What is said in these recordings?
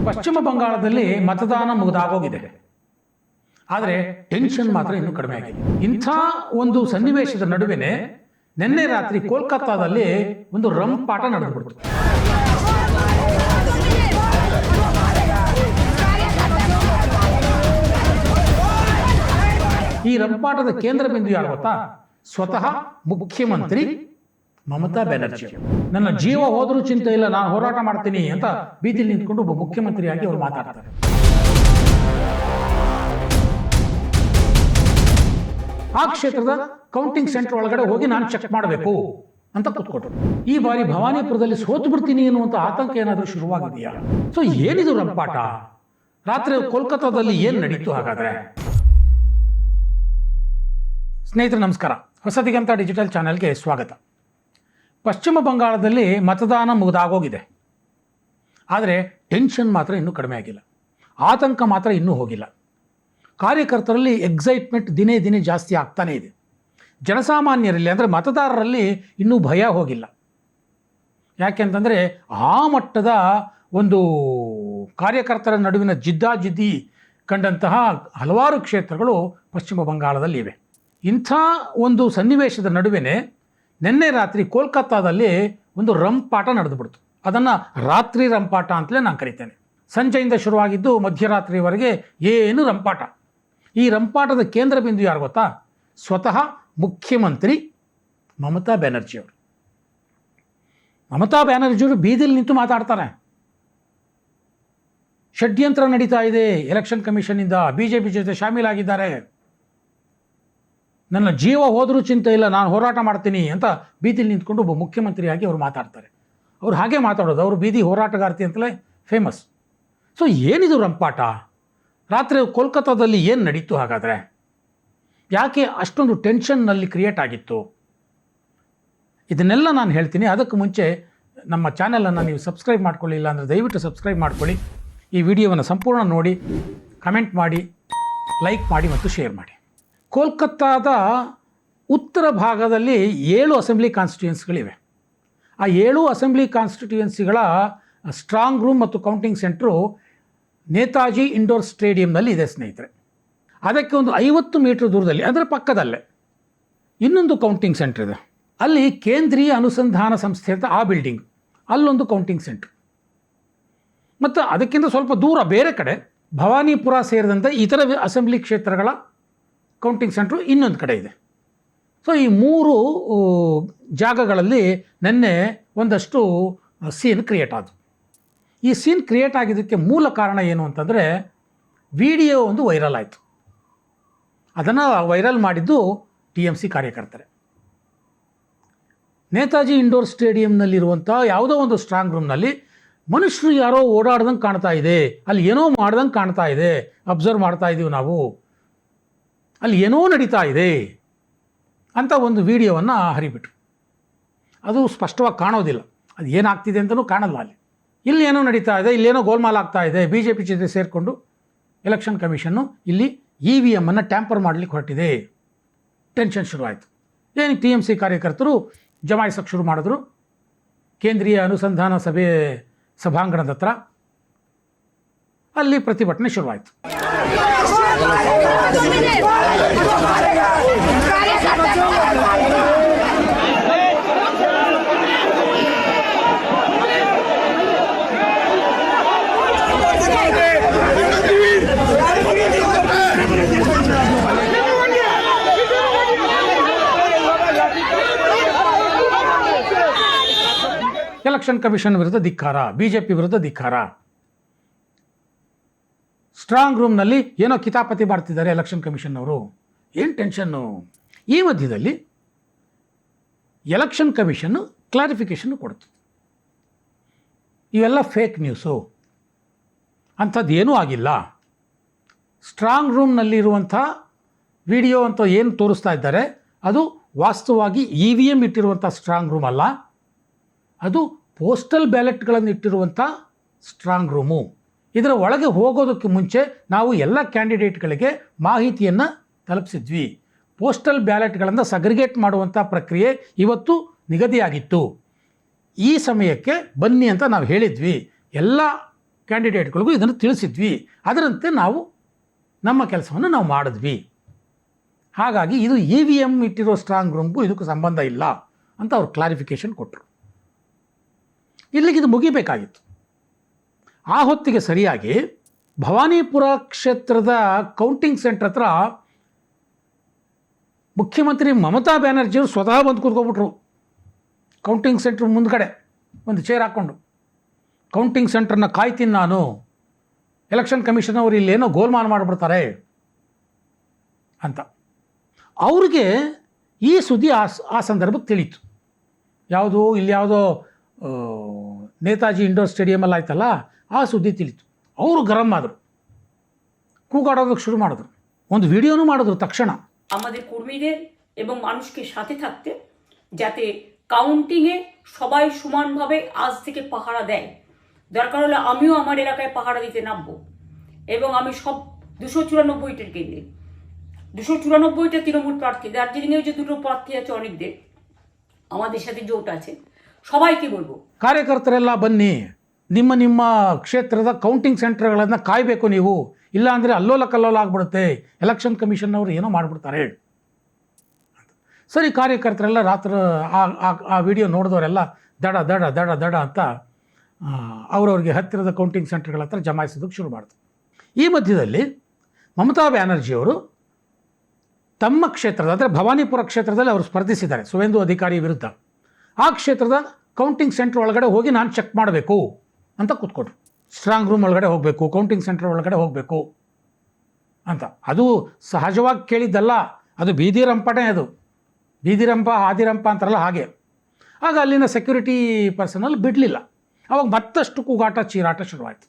ಪಶ್ಚಿಮ ಬಂಗಾಳದಲ್ಲಿ ಮತದಾನ ಮುಗಿದಾಗೋಗಿದೆ. ಆದರೆ ಟೆನ್ಷನ್ ಮಾತ್ರ ಇನ್ನೂ ಕಡಿಮೆ ಆಗಿದೆ. ಇಂಥ ಒಂದು ಸನ್ನಿವೇಶದ ನಡುವೆನೆ ನಿನ್ನೆ ರಾತ್ರಿ ಕೋಲ್ಕತ್ತಾದಲ್ಲಿ ಒಂದು ರಂಪಾಟ ನಡೆದುಬಿಡ್ತು. ಈ ರಂಪಾಟದ ಕೇಂದ್ರ ಬಿಂದು ಯಾರು ಗೊತ್ತಾ? ಸ್ವತಃ ಮುಖ್ಯಮಂತ್ರಿ ಮಮತಾ ಬ್ಯಾನರ್ಜಿ. ನನ್ನ ಜೀವ ಹೋದರೂ ಚಿಂತೆ ಇಲ್ಲ, ನಾನು ಹೋರಾಟ ಮಾಡ್ತೀನಿ ಅಂತ ಬೀದಿಲಿ ನಿಂತ್ಕೊಂಡು ಒಬ್ಬ ಮುಖ್ಯಮಂತ್ರಿಯಾಗಿ ಅವರು ಮಾತಾಡ್ತಾರೆ. ಆ ಕ್ಷೇತ್ರದ ಕೌಂಟಿಂಗ್ ಸೆಂಟರ್ ಒಳಗಡೆ ಹೋಗಿ ನಾನು ಚೆಕ್ ಮಾಡಬೇಕು ಅಂತ ಕೂತ್ಕೊಟ್ರು. ಈ ಬಾರಿ ಭವಾನಿಪುರದಲ್ಲಿ ಸೋತು ಬಿಡ್ತೀನಿ ಎನ್ನುವಂತ ಆತಂಕ ಏನಾದರೂ ಶುರುವಾಗಿದೆಯಾ? ಸೊ ಏನಿದು ರಂಪಾಟ? ರಾತ್ರಿ ಕೋಲ್ಕತ್ತಾದಲ್ಲಿ ಏನು ನಡೀತು ಹಾಗಾದ್ರೆ? ಸ್ನೇಹಿತರೆ ನಮಸ್ಕಾರ, ಹೊಸದಿಗಂತ ಡಿಜಿಟಲ್ ಚಾನೆಲ್ಗೆ ಸ್ವಾಗತ. ಪಶ್ಚಿಮ ಬಂಗಾಳದಲ್ಲಿ ಮತದಾನ ಮುಗಿದಾಗೋಗಿದೆ. ಆದರೆ ಟೆನ್ಷನ್ ಮಾತ್ರ ಇನ್ನೂ ಕಡಿಮೆ ಆಗಿಲ್ಲ, ಆತಂಕ ಮಾತ್ರ ಇನ್ನೂ ಹೋಗಿಲ್ಲ. ಕಾರ್ಯಕರ್ತರಲ್ಲಿ ಎಕ್ಸೈಟ್ಮೆಂಟ್ ದಿನೇ ದಿನೇ ಜಾಸ್ತಿ ಆಗ್ತಾನೇ ಇದೆ. ಜನಸಾಮಾನ್ಯರಲ್ಲಿ ಅಂದರೆ ಮತದಾರರಲ್ಲಿ ಇನ್ನೂ ಭಯ ಹೋಗಿಲ್ಲ. ಯಾಕೆಂತಂದರೆ ಆ ಮಟ್ಟದ ಒಂದು ಕಾರ್ಯಕರ್ತರ ನಡುವಿನ ಜಿದ್ದಾಜಿದ್ದಿ ಕಂಡಂತಹ ಹಲವಾರು ಕ್ಷೇತ್ರಗಳು ಪಶ್ಚಿಮ ಬಂಗಾಳದಲ್ಲಿ ಇವೆ. ಇಂಥ ಒಂದು ಸನ್ನಿವೇಶದ ನಡುವೆನೆ ನಿನ್ನೆ ರಾತ್ರಿ ಕೋಲ್ಕತ್ತಾದಲ್ಲಿ ಒಂದು ರಂಪಾಟ ನಡೆದುಬಿಡ್ತು. ಅದನ್ನು ರಾತ್ರಿ ರಂಪಾಟ ಅಂತಲೇ ನಾನು ಕರಿತೇನೆ. ಸಂಜೆಯಿಂದ ಶುರುವಾಗಿದ್ದು ಮಧ್ಯರಾತ್ರಿವರೆಗೆ ಏನು ರಂಪಾಟ. ಈ ರಂಪಾಟದ ಕೇಂದ್ರ ಬಿಂದು ಯಾರು ಗೊತ್ತಾ? ಸ್ವತಃ ಮುಖ್ಯಮಂತ್ರಿ ಮಮತಾ ಬ್ಯಾನರ್ಜಿಯವರು. ಮಮತಾ ಬ್ಯಾನರ್ಜಿಯವರು ಬೀದಿಲಿ ನಿಂತು ಮಾತಾಡ್ತಾರೆ. ಷಡ್ಯಂತ್ರ ನಡೀತಾ ಇದೆ, ಎಲೆಕ್ಷನ್ ಕಮಿಷನ್ನಿಂದ BJP ಜೊತೆ ಶಾಮೀಲಾಗಿದ್ದಾರೆ, ನನ್ನ ಜೀವ ಹೋದರೂ ಚಿಂತೆ ಇಲ್ಲ, ನಾನು ಹೋರಾಟ ಮಾಡ್ತೀನಿ ಅಂತ ಬೀದಿಲಿ ನಿಂತ್ಕೊಂಡು ಒಬ್ಬ ಮುಖ್ಯಮಂತ್ರಿಯಾಗಿ ಅವರು ಮಾತಾಡ್ತಾರೆ. ಅವ್ರು ಹಾಗೆ ಮಾತಾಡೋದು, ಅವರು ಬೀದಿ ಹೋರಾಟಗಾರ್ತಿ ಅಂತಲೇ ಫೇಮಸ್. ಸೊ ಏನಿದು ರಂಪಾಟ? ರಾತ್ರಿ ಕೋಲ್ಕತ್ತಾದಲ್ಲಿ ಏನು ನಡೀತು ಹಾಗಾದರೆ? ಯಾಕೆ ಅಷ್ಟೊಂದು ಟೆನ್ಷನ್ನಲ್ಲಿ ಕ್ರಿಯೇಟ್ ಆಗಿತ್ತು? ಇದನ್ನೆಲ್ಲ ನಾನು ಹೇಳ್ತೀನಿ. ಅದಕ್ಕೆ ಮುಂಚೆ ನಮ್ಮ ಚಾನಲನ್ನು ನೀವು ಸಬ್ಸ್ಕ್ರೈಬ್ ಮಾಡ್ಕೊಳ್ಳಿಲ್ಲ ಅಂದರೆ ದಯವಿಟ್ಟು ಸಬ್ಸ್ಕ್ರೈಬ್ ಮಾಡ್ಕೊಳ್ಳಿ. ಈ ವಿಡಿಯೋವನ್ನು ಸಂಪೂರ್ಣ ನೋಡಿ, ಕಮೆಂಟ್ ಮಾಡಿ, ಲೈಕ್ ಮಾಡಿ ಮತ್ತು ಶೇರ್ ಮಾಡಿ. ಕೋಲ್ಕತ್ತಾದ ಉತ್ತರ ಭಾಗದಲ್ಲಿ 7 ಅಸೆಂಬ್ಲಿ ಕಾನ್ಸ್ಟಿಟ್ಯೂಯೆನ್ಸಿಗಳಿವೆ. ಆ 7 ಅಸೆಂಬ್ಲಿ ಕಾನ್ಸ್ಟಿಟ್ಯೂಯೆನ್ಸಿಗಳ ಸ್ಟ್ರಾಂಗ್ ರೂಮ್ ಮತ್ತು ಕೌಂಟಿಂಗ್ ಸೆಂಟ್ರು ನೇತಾಜಿ ಇಂಡೋರ್ ಸ್ಟೇಡಿಯಂನಲ್ಲಿ ಇದೆ ಸ್ನೇಹಿತರೆ. ಅದಕ್ಕೆ ಒಂದು 50 ಮೀಟರ್ ದೂರದಲ್ಲಿ, ಅದರ ಪಕ್ಕದಲ್ಲೇ ಇನ್ನೊಂದು ಕೌಂಟಿಂಗ್ ಸೆಂಟರ್ ಇದೆ. ಅಲ್ಲಿ ಕೇಂದ್ರೀಯ ಅನುಸಂಧಾನ ಸಂಸ್ಥೆ ಅಂತ ಆ ಬಿಲ್ಡಿಂಗ್, ಅಲ್ಲೊಂದು ಕೌಂಟಿಂಗ್ ಸೆಂಟ್ರ್. ಮತ್ತು ಅದಕ್ಕಿಂತ ಸ್ವಲ್ಪ ದೂರ ಬೇರೆ ಕಡೆ ಭವಾನಿಪುರ ಸೇರಿದಂತೆ ಇತರ ಅಸೆಂಬ್ಲಿ ಕ್ಷೇತ್ರಗಳ ಕೌಂಟಿಂಗ್ ಸೆಂಟ್ರು ಇನ್ನೊಂದು ಕಡೆ ಇದೆ. ಸೊ ಈ 3 ಜಾಗಗಳಲ್ಲಿ ನಿನ್ನೆ ಒಂದಷ್ಟು ಸೀನ್ ಕ್ರಿಯೇಟ್ ಆದವು. ಈ ಸೀನ್ ಕ್ರಿಯೇಟ್ ಆಗಿದ್ದಕ್ಕೆ ಮೂಲ ಕಾರಣ ಏನು ಅಂತಂದರೆ, ವಿಡಿಯೋ ಒಂದು ವೈರಲ್ ಆಯಿತು. ಅದನ್ನು ವೈರಲ್ ಮಾಡಿದ್ದು TMC ಕಾರ್ಯಕರ್ತರೆ. ನೇತಾಜಿ ಇಂಡೋರ್ ಸ್ಟೇಡಿಯಂನಲ್ಲಿರುವಂಥ ಯಾವುದೋ ಒಂದು ಸ್ಟ್ರಾಂಗ್ ರೂಮ್ನಲ್ಲಿ ಮನುಷ್ಯರು ಯಾರೋ ಓಡಾಡ್ದಂಗೆ ಕಾಣ್ತಾ ಇದೆ, ಅಲ್ಲಿ ಏನೋ ಮಾಡ್ದಂಗೆ ಕಾಣ್ತಾ ಇದೆ, ಅಬ್ಸರ್ವ್ ಮಾಡ್ತಾ ಇದ್ದೀವಿ ನಾವು, ಅಲ್ಲಿ ಏನೋ ನಡೀತಾ ಇದೆ ಅಂತ ಒಂದು ವಿಡಿಯೋವನ್ನು ಹರಿಬಿಟ್ರು. ಅದು ಸ್ಪಷ್ಟವಾಗಿ ಕಾಣೋದಿಲ್ಲ, ಅದು ಏನಾಗ್ತಿದೆ ಅಂತಲೂ ಕಾಣಲ್ಲ. ಇಲ್ಲಿ ಏನೋ ನಡೀತಾ ಇದೆ, ಇಲ್ಲೇನೋ ಗೋಲ್ಮಾಲ್ ಆಗ್ತಾ ಇದೆ, BJP ಜೊತೆ ಸೇರಿಕೊಂಡು ಎಲೆಕ್ಷನ್ ಕಮಿಷನ್ನು ಇಲ್ಲಿ EVM ಅನ್ನು ಟ್ಯಾಂಪರ್ ಮಾಡಲಿಕ್ಕೆ ಹೊರಟಿದೆ. ಟೆನ್ಷನ್ ಶುರುವಾಯಿತು. ಏನಕ್ಕೆ TMC ಕಾರ್ಯಕರ್ತರು ಜಮಾಯಿಸೋಕ್ಕೆ ಶುರು ಮಾಡಿದ್ರು. ಕೇಂದ್ರೀಯ ಅನುಸಂಧಾನ ಸಭಾಂಗಣದ ಹತ್ರ ಅಲ್ಲಿ ಪ್ರತಿಭಟನೆ ಶುರುವಾಯಿತು. ಎಲೆಕ್ಷನ್ ಕಮಿಷನ್ ವಿರುದ್ಧ ಧಿಕ್ಕಾರ, BJP ವಿರುದ್ಧ ಧಿಕ್ಕಾರ. ಸ್ಟ್ರಾಂಗ್ ರೂಮ್ನಲ್ಲಿ ಏನೋ ಕಿತಾಪತಿ ಮಾಡ್ತಿದ್ದಾರೆ ಎಲೆಕ್ಷನ್ ಕಮಿಷನ್ನವರು. ಏನು ಟೆನ್ಷನ್ನು? ಈ ಮಧ್ಯದಲ್ಲಿ ಎಲೆಕ್ಷನ್ ಕಮಿಷನ್ನು ಕ್ಲಾರಿಫಿಕೇಷನ್ನು ಕೊಡ್ತು. ಇವೆಲ್ಲ ಫೇಕ್ ನ್ಯೂಸು, ಅಂಥದ್ದು ಏನೂ ಆಗಿಲ್ಲ. ಸ್ಟ್ರಾಂಗ್ ರೂಮ್ನಲ್ಲಿರುವಂಥ ವಿಡಿಯೋ ಅಂತ ಏನು ತೋರಿಸ್ತಾ ಇದ್ದಾರೆ ಅದು ವಾಸ್ತವವಾಗಿ EVM ಇಟ್ಟಿರುವಂಥ ಸ್ಟ್ರಾಂಗ್ ರೂಮ್ ಅಲ್ಲ, ಅದು ಪೋಸ್ಟಲ್ ಬ್ಯಾಲೆಟ್ಗಳನ್ನು ಇಟ್ಟಿರುವಂಥ ಸ್ಟ್ರಾಂಗ್ ರೂಮು. ಇದರ ಒಳಗೆ ಹೋಗೋದಕ್ಕೆ ಮುಂಚೆ ನಾವು ಎಲ್ಲ ಕ್ಯಾಂಡಿಡೇಟ್ಗಳಿಗೆ ಮಾಹಿತಿಯನ್ನು ತಲುಪಿಸಿದ್ವಿ. ಪೋಸ್ಟಲ್ ಬ್ಯಾಲೆಟ್ಗಳನ್ನು ಸಗ್ರಿಗೇಟ್ ಮಾಡುವಂಥ ಪ್ರಕ್ರಿಯೆ ಇವತ್ತು ನಿಗದಿಯಾಗಿತ್ತು. ಈ ಸಮಯಕ್ಕೆ ಬನ್ನಿ ಅಂತ ನಾವು ಹೇಳಿದ್ವಿ. ಎಲ್ಲ ಕ್ಯಾಂಡಿಡೇಟ್ಗಳಿಗೂ ಇದನ್ನು ತಿಳಿಸಿದ್ವಿ, ಅದರಂತೆ ನಾವು ನಮ್ಮ ಕೆಲಸವನ್ನು ನಾವು ಮಾಡಿದ್ವಿ. ಹಾಗಾಗಿ ಇದು EVM ಇಟ್ಟಿರೋ ಸ್ಟ್ರಾಂಗ್ ರೂಮ್ಗೂ ಇದಕ್ಕೂ ಸಂಬಂಧ ಇಲ್ಲ ಅಂತ ಅವ್ರು ಕ್ಲಾರಿಫಿಕೇಷನ್ ಕೊಟ್ಟರು. ಇಲ್ಲಿಗೆ ಇದು ಮುಗಿಬೇಕಾಗಿತ್ತು. ಆ ಹೊತ್ತಿಗೆ ಸರಿಯಾಗಿ ಭವಾನಿಪುರ ಕ್ಷೇತ್ರದ ಕೌಂಟಿಂಗ್ ಸೆಂಟರ್ ಹತ್ರ ಮುಖ್ಯಮಂತ್ರಿ ಮಮತಾ ಬ್ಯಾನರ್ಜಿಯವರು ಸ್ವತಃ ಬಂದು ಕೂತ್ಕೊಬಿಟ್ರು. ಕೌಂಟಿಂಗ್ ಸೆಂಟ್ರ್ ಮುಂದ್ಗಡೆ ಒಂದು ಚೇರ್ ಹಾಕ್ಕೊಂಡು, ಕೌಂಟಿಂಗ್ ಸೆಂಟ್ರನ್ನ ಕಾಯ್ತೀನಿ ನಾನು, ಎಲೆಕ್ಷನ್ ಕಮಿಷನ್ ಅವರು ಇಲ್ಲೇನೋ ಗೋಲ್ಮಾಲ್ ಮಾಡಿಬಿಡ್ತಾರೆ ಅಂತ. ಅವ್ರಿಗೆ ಈ ಸುದ್ದಿ ಆ ಸಂದರ್ಭಕ್ಕೆ ತಿಳಿಯಿತು. ಯಾವುದೋ ಇಲ್ಲಿ ಯಾವುದೋ ನೇತಾಜಿ ಇಂಡೋರ್ ಸ್ಟೇಡಿಯಮಲ್ಲಿ ಆಯ್ತಲ್ಲ, ಆ ಸುದ್ದಿ ತಿಳಿತು. ಅವರು ಗರಂ ಆದರು, ಕೂಗಾಡೋದಕ್ಕೆ শুরু ಮಾಡಿದ್ರು, ಒಂದು ভিডিওನೂ ಮಾಡಿದ್ರು তৎক্ষণ। আমাদের কর্মীদের এবং মানুষকে সাথে থাকতে যাতে কাউন্টিংয়ে সবাই সমানভাবে আজ থেকে পাহারা দেয়। দরকার হলে আমিও আমার এলাকায় পাহারা দিতে নামবো এবং আমি সব 294টির কেন্দ্রে 294টা তৃণমূল প্রার্থী, দার্জিলিংয়েও যে দুটো প্রার্থী আছে অনেকদের আমাদের সাথে জোট আছে, সবাইকে বলবো ಕಾರ್ಯಕರ್ತರೆಲ್ಲ ಬನ್ನಿ, ನಿಮ್ಮ ನಿಮ್ಮ ಕ್ಷೇತ್ರದ ಕೌಂಟಿಂಗ್ ಸೆಂಟರ್ಗಳನ್ನು ಕಾಯಬೇಕು ನೀವು, ಇಲ್ಲ ಅಂದರೆ ಅಲ್ಲೋಲ ಕಲ್ಲೋಲ ಆಗ್ಬಿಡುತ್ತೆ, ಎಲೆಕ್ಷನ್ ಕಮಿಷನ್ನವರು ಏನೋ ಮಾಡಿಬಿಡ್ತಾರೆ. ಸರಿ, ಕಾರ್ಯಕರ್ತರೆಲ್ಲ ರಾತ್ರಿ ಆ ವಿಡಿಯೋ ನೋಡಿದವರೆಲ್ಲ ದಡ ದಡ ದಡ ದಡ ಅಂತ ಅವ್ರವ್ರಿಗೆ ಹತ್ತಿರದ ಕೌಂಟಿಂಗ್ ಸೆಂಟರ್ಗಳ ಹತ್ರ ಜಮಾಯಿಸೋದಕ್ಕೆ ಶುರು ಮಾಡಿದ್ರು. ಈ ಮಧ್ಯದಲ್ಲಿ ಮಮತಾ ಬ್ಯಾನರ್ಜಿಯವರು ತಮ್ಮ ಕ್ಷೇತ್ರದ ಅಂದರೆ ಭವಾನಿಪುರ ಕ್ಷೇತ್ರದಲ್ಲಿ ಅವರು ಸ್ಪರ್ಧಿಸಿದ್ದಾರೆ ಸುವೇಂದು ಅಧಿಕಾರಿ ವಿರುದ್ಧ. ಆ ಕ್ಷೇತ್ರದ ಕೌಂಟಿಂಗ್ ಸೆಂಟರ್ ಒಳಗಡೆ ಹೋಗಿ ನಾನು ಚೆಕ್ ಮಾಡಬೇಕು ಅಂತ ಕೂತ್ಕೊಟ್ರು. ಸ್ಟ್ರಾಂಗ್ ರೂಮ್ ಒಳಗಡೆ ಹೋಗಬೇಕು, ಕೌಂಟಿಂಗ್ ಸೆಂಟರ್ ಒಳಗಡೆ ಹೋಗಬೇಕು ಅಂತ. ಅದು ಸಹಜವಾಗಿ ಕೇಳಿದ್ದಲ್ಲ, ಅದು ಬೀದಿರಂಪನೇ, ಅದು ಬೀದಿರಂಪ ಹಾದಿರಂಪ ಅಂತಾರಲ್ಲ ಹಾಗೆ. ಆಗ ಅಲ್ಲಿನ ಸೆಕ್ಯೂರಿಟಿ ಪರ್ಸನಲ್ ಬಿಡಲಿಲ್ಲ. ಅವಾಗ ಮತ್ತಷ್ಟು ಕೂಗಾಟ ಚೀರಾಟ ಶುರುವಾಯಿತು.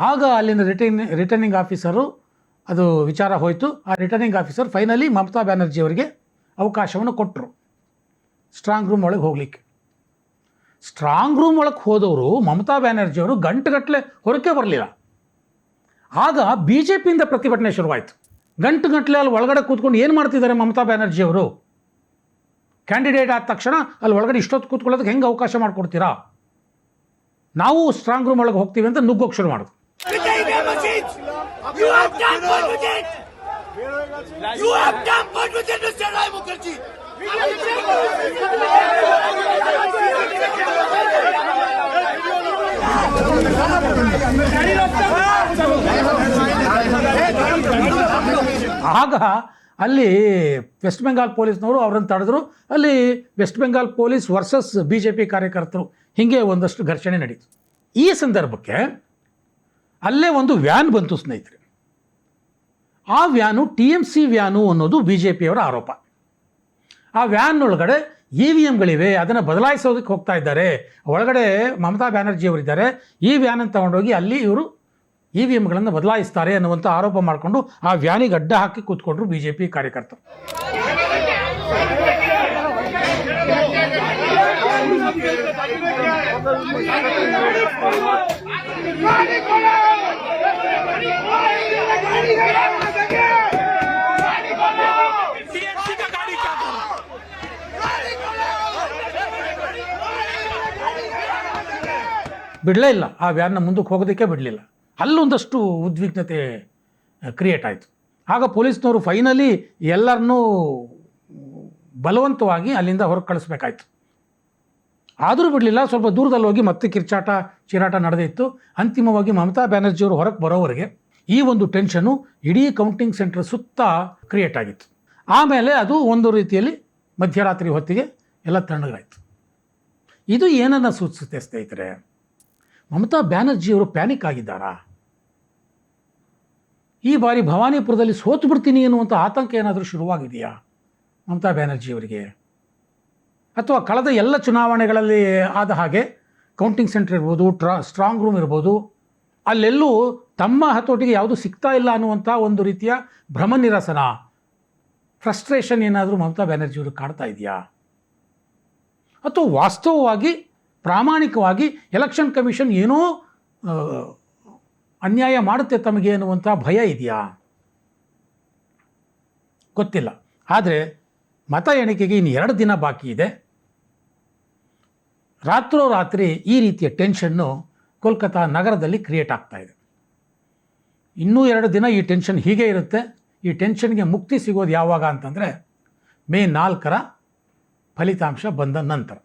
ಆಗ ಅಲ್ಲಿನ ರಿಟರ್ನಿಂಗ್ ಆಫೀಸರು ಅದು ವಿಚಾರ ಹೋಯಿತು. ಆ ರಿಟರ್ನಿಂಗ್ ಆಫೀಸರ್ ಫೈನಲಿ ಮಮತಾ ಬ್ಯಾನರ್ಜಿಯವರಿಗೆ ಅವಕಾಶವನ್ನು ಕೊಟ್ಟರು ಸ್ಟ್ರಾಂಗ್ ರೂಮ್ ಒಳಗೆ ಹೋಗಲಿಕ್ಕೆ. ಸ್ಟ್ರಾಂಗ್ ರೂಮ್ ಒಳಗೆ ಹೋದವರು ಮಮತಾ ಬ್ಯಾನರ್ಜಿಯವರು ಗಂಟೆಗಟ್ಟಲೆ ಹೊರಕ್ಕೆ ಬರಲಿಲ್ಲ. ಆಗ BJPಯಿಂದ ಪ್ರತಿಭಟನೆ ಶುರುವಾಯಿತು. ಗಂಟೆಗಟ್ಟಲೆ ಅಲ್ಲಿ ಒಳಗಡೆ ಕೂತ್ಕೊಂಡು ಏನು ಮಾಡ್ತಿದ್ದಾರೆ ಮಮತಾ ಬ್ಯಾನರ್ಜಿಯವರು? ಕ್ಯಾಂಡಿಡೇಟ್ ಆದ ತಕ್ಷಣ ಅಲ್ಲಿ ಒಳಗಡೆ ಇಷ್ಟೊತ್ತು ಕೂತ್ಕೊಳ್ಳೋದಕ್ಕೆ ಹೆಂಗೆ ಅವಕಾಶ ಮಾಡಿಕೊಡ್ತೀರಾ? ನಾವು ಸ್ಟ್ರಾಂಗ್ ರೂಮ್ ಒಳಗೆ ಹೋಗ್ತೀವಿ ಅಂತ ನುಗ್ಗೋಕೆ ಶುರು ಮಾಡಿದ್ರು. ಆಗ ಅಲ್ಲಿ ವೆಸ್ಟ್ ಬೆಂಗಾಲ್ ಪೊಲೀಸ್ನವರು ಅವರನ್ನು ತಡೆದ್ರು. ಅಲ್ಲಿ West Bengal police versus BJP ಕಾರ್ಯಕರ್ತರು, ಹೀಗೆ ಒಂದಷ್ಟು ಘರ್ಷಣೆ ನಡೀತು. ಈ ಸಂದರ್ಭಕ್ಕೆ ಅಲ್ಲೇ ಒಂದು ವ್ಯಾನ್ ಬಂತು ಸ್ನೇಹಿತರೆ. ಆ ವ್ಯಾನು TMC ವ್ಯಾನು ಅನ್ನೋದು BJPಯವರ ಆರೋಪ. ಆ ವ್ಯಾನ್ ಒಳಗಡೆ EVMಗಳಿವೆ, ಅದನ್ನು ಬದಲಾಯಿಸೋದಕ್ಕೆ ಹೋಗ್ತಾ ಇದ್ದಾರೆ, ಒಳಗಡೆ ಮಮತಾ ಬ್ಯಾನರ್ಜಿಯವರಿದ್ದಾರೆ, ಈ ವ್ಯಾನನ್ನು ತಗೊಂಡೋಗಿ ಅಲ್ಲಿ ಇವರು EVMಗಳನ್ನು ಬದಲಾಯಿಸ್ತಾರೆ ಅನ್ನುವಂಥ ಆರೋಪ ಮಾಡಿಕೊಂಡು ಆ ವ್ಯಾನಿಗೆ ಅಡ್ಡ ಹಾಕಿ ಕೂತ್ಕೊಂಡ್ರು BJP ಕಾರ್ಯಕರ್ತರು. ಬಿಡಲೇ ಇಲ್ಲ, ಆ ವ್ಯಾನ್ನ ಮುಂದಕ್ಕೆ ಹೋಗೋದಕ್ಕೆ ಬಿಡಲಿಲ್ಲ. ಅಲ್ಲೊಂದಷ್ಟು ಉದ್ವಿಗ್ನತೆ ಕ್ರಿಯೇಟ್ ಆಯಿತು. ಆಗ ಪೊಲೀಸ್ನವರು ಫೈನಲಿ ಎಲ್ಲರನ್ನೂ ಬಲವಂತವಾಗಿ ಅಲ್ಲಿಂದ ಹೊರಗೆ ಕಳಿಸ್ಬೇಕಾಯ್ತು. ಆದರೂ ಬಿಡಲಿಲ್ಲ. ಸ್ವಲ್ಪ ದೂರದಲ್ಲಿ ಹೋಗಿ ಮತ್ತೆ ಕಿರ್ಚಾಟ ಚೀರಾಟ ನಡೆದಿತ್ತು. ಅಂತಿಮವಾಗಿ ಮಮತಾ ಬ್ಯಾನರ್ಜಿಯವರು ಹೊರಗೆ ಬರೋವರೆಗೆ ಈ ಒಂದು ಟೆನ್ಷನ್ನು ಇಡೀ ಕೌಂಟಿಂಗ್ ಸೆಂಟರ್ ಸುತ್ತ ಕ್ರಿಯೇಟ್ ಆಗಿತ್ತು. ಆಮೇಲೆ ಅದು ಒಂದು ರೀತಿಯಲ್ಲಿ ಮಧ್ಯರಾತ್ರಿ ಹೊತ್ತಿಗೆ ಎಲ್ಲ ತಣ್ಣಗಾಯಿತು. ಇದು ಏನನ್ನು ಸೂಚಿಸುತ್ತೆ ಸ್ನೇಹಿತರೆ? ಮಮತಾ ಬ್ಯಾನರ್ಜಿಯವರು ಪ್ಯಾನಿಕ್ ಆಗಿದ್ದಾರಾ? ಈ ಬಾರಿ ಭವಾನಿಪುರದಲ್ಲಿ ಸೋತು ಬಿಡ್ತೀನಿ ಎನ್ನುವಂಥ ಆತಂಕ ಏನಾದರೂ ಶುರುವಾಗಿದೆಯಾ ಮಮತಾ ಬ್ಯಾನರ್ಜಿಯವರಿಗೆ? ಅಥವಾ ಕಳೆದ ಎಲ್ಲ ಚುನಾವಣೆಗಳಲ್ಲಿ ಆದ ಹಾಗೆ ಕೌಂಟಿಂಗ್ ಸೆಂಟರ್ ಇರ್ಬೋದು, ಸ್ಟ್ರಾಂಗ್ ರೂಮ್ ಇರ್ಬೋದು, ಅಲ್ಲೆಲ್ಲೂ ತಮ್ಮ ಹತೋಟಿಗೆ ಯಾವುದು ಸಿಗ್ತಾ ಇಲ್ಲ ಅನ್ನುವಂಥ ಒಂದು ರೀತಿಯ ಭ್ರಮ ನಿರಸನ, ಫ್ರಸ್ಟ್ರೇಷನ್ ಏನಾದರೂ ಮಮತಾ ಬ್ಯಾನರ್ಜಿಯವರು ಕಾಡ್ತಾ ಇದೆಯಾ? ಅಥವಾ ವಾಸ್ತವವಾಗಿ ಪ್ರಾಮಾಣಿಕವಾಗಿ ಎಲೆಕ್ಷನ್ ಕಮಿಷನ್ ಏನೋ ಅನ್ಯಾಯ ಮಾಡುತ್ತೆ ತಮಗೆ ಅನ್ನುವಂಥ ಭಯ ಇದೆಯಾ? ಗೊತ್ತಿಲ್ಲ. ಆದರೆ ಮತ ಎಣಿಕೆಗೆ ಇನ್ನು 2 ದಿನ ಬಾಕಿ ಇದೆ. ರಾತ್ರೋರಾತ್ರಿ ಈ ರೀತಿಯ ಟೆನ್ಷನ್ನು ಕೋಲ್ಕತ್ತಾ ನಗರದಲ್ಲಿ ಕ್ರಿಯೇಟ್ ಆಗ್ತಾ ಇದೆ. ಇನ್ನೂ 2 ದಿನ ಈ ಟೆನ್ಷನ್ ಹೀಗೆ ಇರುತ್ತೆ. ಈ ಟೆನ್ಷನ್ಗೆ ಮುಕ್ತಿ ಸಿಗೋದು ಯಾವಾಗ ಅಂತಂದರೆ ಮೇ 4ರ ಫಲಿತಾಂಶ ಬಂದ ನಂತರ.